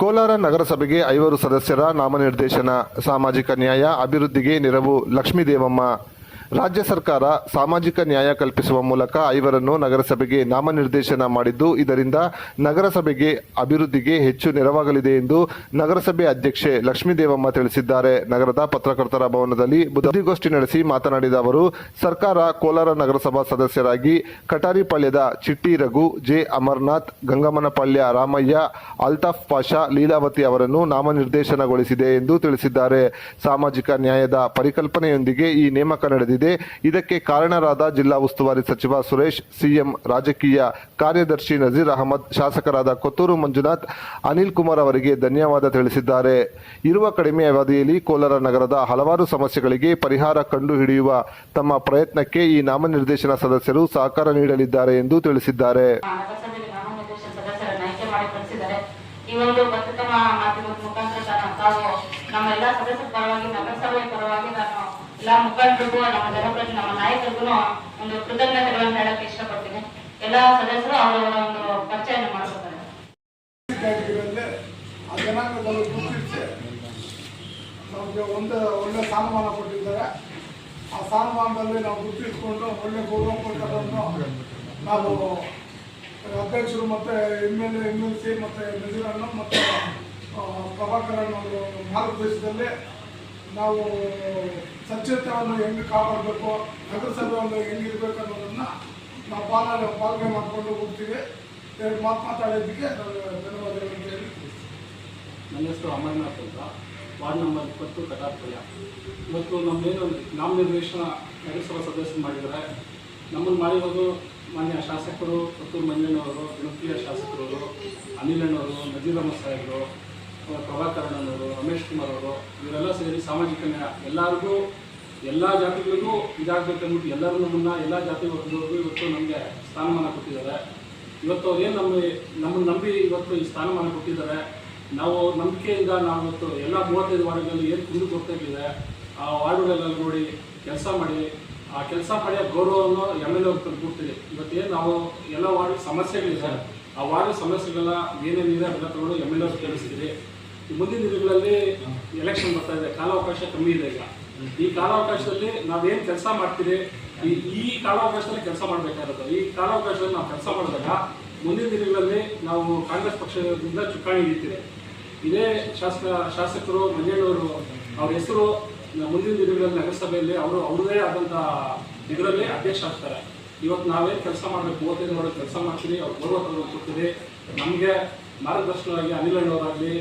ಕೋಲಾರ ನಗರಸಭೆಗೆ 5 ಸದಸ್ಯರ ನಾಮನಿರ್ದೇಶನ. ಸಾಮಾಜಿಕ ನ್ಯಾಯ ಅಭಿವೃದ್ಧಿಗೆ ನೆರವು ಲಕ್ಷ್ಮೀದೇವಮ್ಮ. ರಾಜ್ಯ ಸರ್ಕಾರ ಸಾಮಾಜಿಕ ನ್ಯಾಯ ಕಲ್ಪಿಸುವ ಮೂಲಕ 5ರನ್ನು ನಗರಸಭೆಗೆ ನಾಮನಿರ್ದೇಶನ ಮಾಡಿದ್ದು, ಇದರಿಂದ ನಗರಸಭೆಗೆ ಅಭಿವೃದ್ಧಿಗೆ ಹೆಚ್ಚು ನೆರವಾಗಲಿದೆ ಎಂದು ನಗರಸಭೆ ಅಧ್ಯಕ್ಷೆ ಲಕ್ಷ್ಮೀದೇವಮ್ಮ ತಿಳಿಸಿದ್ದಾರೆ. ನಗರದ ಪತ್ರಕರ್ತರ ಭವನದಲ್ಲಿ ಸುದ್ದಿಗೋಷ್ಠಿ ನಡೆಸಿ ಮಾತನಾಡಿದ ಅವರು, ಸರ್ಕಾರ ಕೋಲಾರ ನಗರಸಭಾ ಸದಸ್ಯರಾಗಿ ಕಟಾರಿಪಾಳ್ಯದ ಚಿಟ್ಟಿ ರಘು, ಜೆ ಅಮರನಾಥ್, ಗಂಗಮ್ಮನಪಾಳ್ಯ ರಾಮಯ್ಯ, ಅಲ್ತಾಫ್ ಪಾಷಾ, ಲೀಲಾವತಿ ಅವರನ್ನು ನಾಮನಿರ್ದೇಶನಗೊಳಿಸಿದೆ ಎಂದು ತಿಳಿಸಿದ್ದಾರೆ. ಸಾಮಾಜಿಕ ನ್ಯಾಯದ ಪರಿಕಲ್ಪನೆಯೊಂದಿಗೆ ಈ ನೇಮಕ ನಡೆದಿದೆ. ಇದಕ್ಕೆ ಕಾರಣರಾದ ಜಿಲ್ಲಾ ಉಸ್ತುವಾರಿ ಸಚಿವ ಸುರೇಶ್, ಸಿಎಂ, ರಾಜಕೀಯ ಕಾರ್ಯದರ್ಶಿ ನಜೀರ್ ಅಹಮದ್, ಶಾಸಕರಾದ ಕೊತ್ತೂರು ಮಂಜುನಾಥ್, ಅನಿಲ್ ಕುಮಾರ್ ಅವರಿಗೆ ಧನ್ಯವಾದ ತಿಳಿಸಿದ್ದಾರೆ. ಇರುವ ಕಡಿಮೆ ಅವಧಿಯಲ್ಲಿ ಕೋಲಾರ ನಗರದ ಹಲವಾರು ಸಮಸ್ಯೆಗಳಿಗೆ ಪರಿಹಾರ ಕಂಡುಹಿಡಿಯುವ ತಮ್ಮ ಪ್ರಯತ್ನಕ್ಕೆ ಈ ನಾಮನಿರ್ದೇಶನ ಸದಸ್ಯರು ಸಹಕಾರ ನೀಡಲಿದ್ದಾರೆ ಎಂದು ತಿಳಿಸಿದ್ದಾರೆ. ಈ ಒಂದು ಪತ್ರಿಕಾ ಮಾಧ್ಯಮದ ಮುಖಾಂತರ ತಾವು ನಮ್ಮ ಎಲ್ಲ ಸದಸ್ಯರ ಪರವಾಗಿ, ನಗರಸಭೆ ಪರವಾಗಿ ನಾನು ಎಲ್ಲ ಮುಖಂಡರಿಗೂ, ನಮ್ಮ ಜನಪ್ರತಿನಿಧಿ, ನಮ್ಮ ನಾಯಕರಿಗೂ ಒಂದು ಕೃತಜ್ಞತೆಗಳನ್ನು ಹೇಳಕ್ಕೆ ಇಷ್ಟಪಡ್ತೀನಿ. ಎಲ್ಲ ಸದಸ್ಯರು ಅವರ ಒಂದು ಪರಿಚಯನ ಮಾಡ್ಕೊತಾರೆ. ನಮಗೆ ಒಂದು ಒಳ್ಳೆ ಸ್ಥಾನಮಾನ ಕೊಟ್ಟಿದ್ದಾರೆ. ಆ ಸ್ಥಾನಮಾನದಲ್ಲಿ ನಾವು ಗುರುತಿಸಿಕೊಂಡು ಒಳ್ಳೆ ಗೌರವ ಕೊಟ್ಟದನ್ನು ನಾವು ಅಧ್ಯಕ್ಷರು ಮತ್ತು MLC ಮತ್ತು ನಜೀರನ್ನು ಮತ್ತು ಪ್ರಭಾಕರನ್ ಮಾರ್ಗದರ್ಶನದಲ್ಲಿ ನಾವು ಸ್ವಚ್ಛತೆಯನ್ನು ಹೆಂಗೆ ಕಾಪಾಡಬೇಕು, ನಗರಸಭೆಯನ್ನು ಹೆಂಗಿರಬೇಕು ಅನ್ನೋದನ್ನು ನಾವು ಪಾಲನೆ ಮಾಡಿಕೊಂಡು ಹೋಗ್ತೀವಿ. ಎರಡು ಮಾತಾಡೋದಕ್ಕೆ ಧನ್ಯವಾದಗಳು ಅಂತ ಹೇಳಿ. ನನ್ನ ಹೆಸರು ಅಮರನಾಥ್ ಅಂತ, ವಾರ್ಡ್ ನಂಬರ್ 20 ಕಟಾರಿಪಾಳ್ಯ. ಇವತ್ತು ನಮ್ಮದೇನು ನಾಮನಿರ್ದೇಶನ ನಗರಸಭಾ ಸದಸ್ಯರು ಮಾಡಿದ್ದಾರೆ. ನಮ್ಮನ್ನು ಮಾಡಿರೋದು ಮಾನ್ಯ ಶಾಸಕರು ಕೊತ್ತೂರು ಮಂಜಣ್ಣವರು, ಜನಪ್ರಿಯ ಶಾಸಕರು ಅನಿಲಣ್ಣವರು, ನಜೀರ್ ಅಹಮದ್ ಸಾಹೇಬರು, ಪ್ರಭಾಕರಣ್ಣವರು, ರಮೇಶ್ ಕುಮಾರ್ ಅವರು, ಇವರೆಲ್ಲ ಸೇರಿ ಸಾಮಾಜಿಕ ನ್ಯಾಯ ಎಲ್ಲರಿಗೂ, ಎಲ್ಲ ಜಾತಿಗಳಿಗೂ ಇದಾಗಬೇಕಂದ್ಬಿಟ್ಟು ಎಲ್ಲರೂ ಎಲ್ಲ ಜಾತಿ ವರ್ಗದವ್ರಿಗೂ ಇವತ್ತು ನಮಗೆ ಸ್ಥಾನಮಾನ ಕೊಟ್ಟಿದ್ದಾರೆ. ಇವತ್ತು ಅವ್ರೇನು ನಮ್ಮನ್ನು ನಂಬಿ ಇವತ್ತು ಈ ಸ್ಥಾನಮಾನ ಕೊಟ್ಟಿದ್ದಾರೆ. ನಾವು ನಂಬಿಕೆಯಿಂದ ನಾವು ಇವತ್ತು ಎಲ್ಲ 35 ವಾರ್ಡ್ಗಳಲ್ಲಿ ಏನು ಕುಂದು ಕೊಡ್ತಾಯಿದೆ ಆ ವಾರ್ಡ್ಗಳೆಲ್ಲ ನೋಡಿ ಕೆಲಸ ಮಾಡಿ, ಆ ಕೆಲಸ ಮಾಡಿ ಆ ಗೌರವವನ್ನು MLA ತಂದು ಕೊಡ್ತೀವಿ. ಇವತ್ತೇನು ನಾವು ಎಲ್ಲ ವಾರ್ಡ್ ಸಮಸ್ಯೆಗಳಿದೆ, ಆ ವಾರ್ಡ್ ಸಮಸ್ಯೆಗೆಲ್ಲ ಏನೇನಿದೆ ಅದೆಲ್ಲ ತಗೊಂಡು MLA ತಿಳಿಸಿದ್ದೀವಿ. ಮುಂದಿನ ದಿನಗಳಲ್ಲಿ ಎಲೆಕ್ಷನ್ ಬರ್ತಾ ಇದೆ, ಕಾಲಾವಕಾಶ ಕಮ್ಮಿ ಇದೆ. ಈಗ ಈ ಕಾಲಾವಕಾಶದಲ್ಲಿ ನಾವೇನು ಕೆಲಸ ಮಾಡ್ತೀವಿ, ಈ ಕಾಲಾವಕಾಶದಲ್ಲಿ ಕೆಲಸ ಮಾಡಬೇಕಾಗುತ್ತೆ. ಈ ಕಾಲಾವಕಾಶದಲ್ಲಿ ನಾವು ಕೆಲಸ ಮಾಡಿದಾಗ ಮುಂದಿನ ದಿನಗಳಲ್ಲಿ ನಾವು ಕಾಂಗ್ರೆಸ್ ಪಕ್ಷದಿಂದ ಚುಕ್ಕಾಣಿ ಹಿಡಿತೀವಿ. ಇದೇ ಶಾಸಕರು ಮಂಜಣ್ಣವರು ಅವ್ರ ಹೆಸರು ಮುಂದಿನ ದಿನಗಳಲ್ಲಿ ನಗರಸಭೆಯಲ್ಲಿ ಅವ್ರದೇ ಆದಂಥ ಇದರಲ್ಲಿ ಅಧ್ಯಕ್ಷ ಆಗ್ತಾರೆ. ಇವತ್ತು ನಾವೇನು ಕೆಲಸ ಮಾಡಬೇಕು, 35 ವಾರ್ಡ್ ಕೆಲಸ ಮಾಡ್ತೀವಿ, ಅವ್ರು ಗೌರವ ಕೊಡ್ತೀವಿ. ನಮಗೆ ಮಾರ್ಗದರ್ಶನವಾಗಿ ಅನಿಲಣ್ಣವರಾಗಲಿ,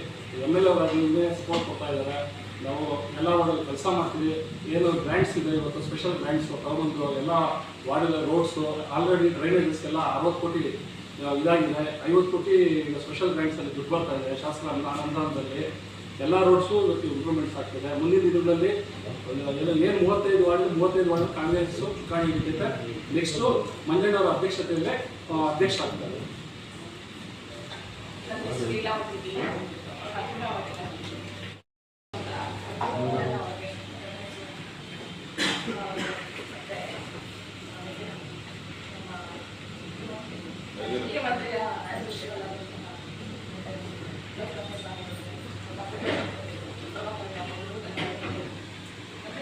MLA ಅವರಾಗಲಿ ಸಪೋರ್ಟ್ ಕೊಡ್ತಾ ಇದ್ದಾರೆ. ನಾವು ಎಲ್ಲ ವಾರ್ಡಲ್ಲಿ ಕೆಲಸ ಮಾಡ್ತೀವಿ. ಏನು ಗ್ರ್ಯಾಂಟ್ಸ್ ಇದೆ, ಇವತ್ತು ಸ್ಪೆಷಲ್ ಗ್ರ್ಯಾಂಟ್ಸು ತಗೊಂಡು ಎಲ್ಲ ವಾರ್ಡಲ್ಲಿ ರೋಡ್ಸು ಆಲ್ರೆಡಿ ಡ್ರೈನೇಜಸ್ಗೆಲ್ಲ 60 ಕೋಟಿ ಇದಾಗಿದೆ. 50 ಕೋಟಿ ಈಗ ಸ್ಪೆಷಲ್ ಗ್ರ್ಯಾಂಟ್ಸಲ್ಲಿ ದುಡ್ಡು ಬರ್ತಾ ಇದೆ. ಶಾಸಕರ ಅನುದಾನದಲ್ಲಿ ಎಲ್ಲ ರೋಡ್ಸು ಇವತ್ತು ಇಂಪ್ರೂವ್ಮೆಂಟ್ಸ್ ಆಗ್ತಿದೆ. ಮುಂದಿನ ದಿನಗಳಲ್ಲಿ ಏನು 35 ವಾರ್ಡ್ ಕಾಂಗ್ರೆಸ್ಸು ಚುಕ್ಕಾಣಿ ಹಿಡಿತೈತೆ. ನೆಕ್ಸ್ಟು ಮಂಜಣ್ಣವರ ಅಧ್ಯಕ್ಷತೆಯಲ್ಲೇ ಅಧ್ಯಕ್ಷ ಆಗ್ತಾರೆ.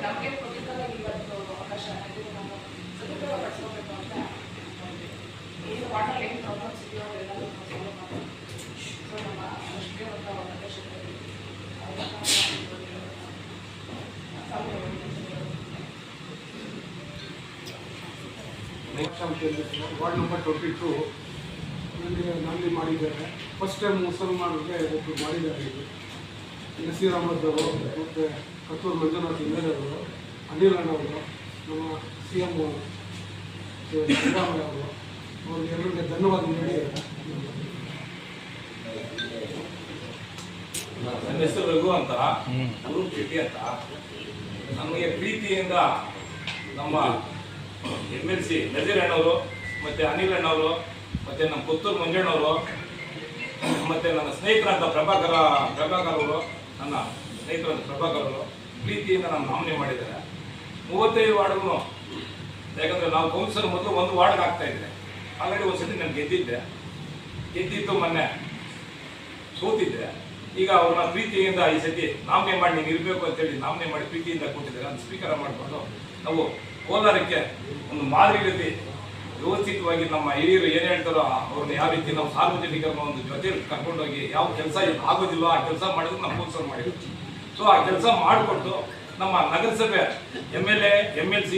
ನಮಗೆ ಕೊಟ್ಟಿದ್ದಾಗ ಇವತ್ತು ಅವಕಾಶ ಆಗಿದೆ. ನಾವು ಸದುಪಯೋಗಪಡಿಸ್ಕೋಬೇಕು ಅಂತ ಏನು ವಾಟರ್ ಏನು ಪ್ರಾಬ್ಲಮ್ಸ್ ಇದೆಯೋ ಎಲ್ಲರೂ ಸಾಲ್ವ್ ಮಾಡಿ. ಸೊ ನಮ್ಮ ಅಷ್ಟೇ ಒಂದು ಅವಕಾಶದಲ್ಲಿ ವಾರ್ಡ್ ನಂಬರ್ 22 ನಲ್ಲಿ ಮಾಡಿದ್ದಾರೆ. ಫಸ್ಟ್ ಟೈಮ್ ಮುಸಲ್ಮಾನರಿಗೆ ಒಬ್ಬರು ಮಾಡಿದ್ದಾರೆ. ಇದು ನಸೀರ್ ಅಹಮದ್ ಅವರು ಮತ್ತು ಕೊತ್ತೂರು ಮಂಜುನಾಥ್ MLA ಅವರು, ಅನಿಲ್ ಅಣ್ಣವರು, ನಮ್ಮ CM ಸಿದ್ದರಾಮಯ್ಯ ಅವರು, ಅವ್ರಿಗೆ ಎಲ್ಲರಿಗೆ ಧನ್ಯವಾದ ಹೇಳಿ. ನನ್ನ ಹೆಸರು ರಘು ಅಂತ, ಗುರು ಚಿಟ್ಟಿ ಅಂತ. ನಮಗೆ ಪ್ರೀತಿಯಿಂದ ನಮ್ಮ MLC ನಜೀರ್ ಅಣ್ಣವರು ಮತ್ತು ಅನಿಲ್ ಅಣ್ಣವರು ಮತ್ತು ನಮ್ಮ ಕೊತ್ತೂರು ಮಂಜಣ್ಣವರು ಮತ್ತು ನನ್ನ ಸ್ನೇಹಿತರಾದ ಪ್ರಭಾಕರ್ ಅವರು, ನನ್ನ ಸ್ನೇಹಿತರಾದ ಪ್ರಭಾಕರ್ ಅವರು ಪ್ರೀತಿಯಿಂದ ನಾನು ನಾಮಿನಿ ಮಾಡಿದ್ದಾರೆ. 35 ವಾರ್ಡ್ಗೂ, ಯಾಕಂದರೆ ನಾವು ಕೌನ್ಸಿಲರ್ ಮೊದಲು ಒಂದು ವಾರ್ಡ್ಗೆ ಆಗ್ತಾಯಿದ್ದೆ. ಆಲ್ರೆಡಿ ಒಂದು ಸತಿ ನಾನು ಗೆದ್ದಿದ್ದು ಮೊನ್ನೆ ಸೋತಿದ್ದೆ. ಈಗ ಅವ್ರನ್ನ ಪ್ರೀತಿಯಿಂದ ಈ ಸತಿ ನಾಮನೆ ಮಾಡಿ ನೀನು ಇರಬೇಕು ಅಂತೇಳಿ ನಾಮನೆ ಮಾಡಿ ಪ್ರೀತಿಯಿಂದ ಕೊಟ್ಟಿದ್ದಾರೆ. ಅದು ಸ್ವೀಕಾರ ಮಾಡಿಕೊಂಡು ನಾವು ಕೋಲಾರಕ್ಕೆ ಒಂದು ಮಾದರಿ ರೀತಿ ವ್ಯವಸ್ಥಿತವಾಗಿ ನಮ್ಮ ಹಿರಿಯರು ಏನು ಹೇಳ್ತಾರೋ ಅವ್ರನ್ನ ಯಾವ ರೀತಿ ನಾವು ಸಾರ್ವಜನಿಕರನ್ನ ಒಂದು ಜೊತೆಯಲ್ಲಿ ಕರ್ಕೊಂಡೋಗಿ ಯಾವ ಕೆಲಸ ಆಗೋದಿಲ್ಲ ಆ ಕೆಲಸ ಮಾಡಿದ್ರೆ ನಾವು ಪ್ರೋತ್ಸಾಹ ಮಾಡಿದ್ವಿ. ಸೊ ಆ ಕೆಲಸ ಮಾಡಿಕೊಟ್ಟು ನಮ್ಮ ನಗರಸಭೆ MLA MLC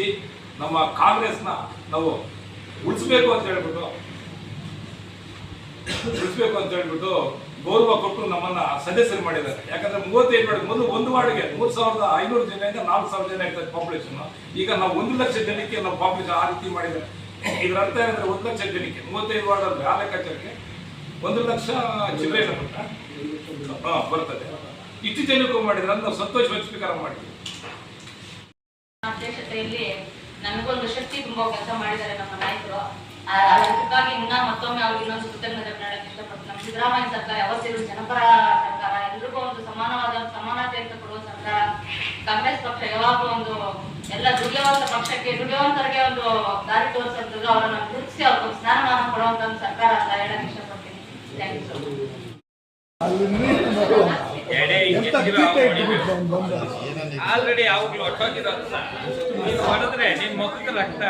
ನಮ್ಮ ಕಾಂಗ್ರೆಸ್ನ ನಾವು ಉಳಿಸ್ಬೇಕು ಅಂತ ಹೇಳ್ಬಿಟ್ಟು ಗೌರವ ಕೊಟ್ಟು ನಮ್ಮನ್ನ ಸದಸ್ಯರು ಮಾಡಿದ್ದಾರೆ. ಯಾಕಂದ್ರೆ 35 ವಾರ್ಡ್ ಮೊದಲು ಒಂದು ವಾರ್ಡ್ಗೆ 3,500 ಜನರಿಂದ 4,000 ಜನ ಇರ್ತದೆ ಪಾಪ್ಯುಲೇಷನ್. ಈಗ ನಾವು 1 ಲಕ್ಷ ಜನಕ್ಕೆ ನಾವು ಪಾಪ್ಯುಲೇಷನ್ ಆ ರೀತಿ ಮಾಡಿದ್ದಾರೆ. ಇದರ ಅರ್ಥ ಏನಂದ್ರೆ 1 ಲಕ್ಷ ಜನಕ್ಕೆ 35 ವಾರ್ಡ್ ಅಂದ್ರೆ ಆ ಲೆಕ್ಕಾಚಾರಕ್ಕೆ 1 ಲಕ್ಷ ಚಿಲ್ಲರೆ ಬರ್ತದೆ. ಇಷ್ಟು ಜನಕ್ಕೂ ಮಾಡಿದ್ರೆ ನಾವು ಸಂತೋಷವಾಗಿ ಸ್ವೀಕಾರ ಮಾಡ್ತೀವಿ. ಅಧ್ಯಕ್ಷತೆಯಲ್ಲಿ ನನಗೊಂದು ಶಕ್ತಿ ತುಂಬಾ ಕೆಲಸ ಮಾಡಿದ್ದಾರೆ ನಮ್ಮ ನಾಯಕರು. ಅದಕ್ಕಾಗಿ ಮತ್ತೊಮ್ಮೆ ಅವ್ರಿಗೆ ಇನ್ನೊಂದು ಕೃತಜ್ಞತೆ ನೀಡಕ್ಕೆ ಇಷ್ಟಪಡ್ತೀನಿ. ನಮ್ಮ ಸಿದ್ದರಾಮಯ್ಯ ಸರ್ಕಾರ ಯಾವತ್ತಿದ್ರು ಜನಪರ ಸರ್ಕಾರ, ಎಲ್ರಿಗೂ ಒಂದು ಸಮಾನತೆ ಅಂತ ಕೊಡುವ ಸರ್ಕಾರ. ಕಾಂಗ್ರೆಸ್ ಪಕ್ಷ ಯಾವಾಗಲೂ ಒಂದು ಎಲ್ಲ ದುಡಿಯುವಂತರಿಗೆ ಒಂದು ದಾರಿ ತೋರಿಸುವಂಥದ್ದು, ಅವರನ್ನು ಗುರುತಿಸಿ ಅವ್ರಿಗೆ ಸ್ನಾನಮಾನ ಕೊಡುವಂತ ಒಂದು ಸರ್ಕಾರ ಅಂತ ಹೇಳಕ್ ಇಷ್ಟಪಡ್ತೀನಿ. Thank you sir. ಆಲ್ರೆಡಿ ಯಾವಾಗಲೂ ಹೊಟ್ಟೋಗಿರೋದು ನೀನು ಹೊಡೆದ್ರೆ ನಿನ್ನ ಮುಖಕ್ಕೆ ರಕ್ತ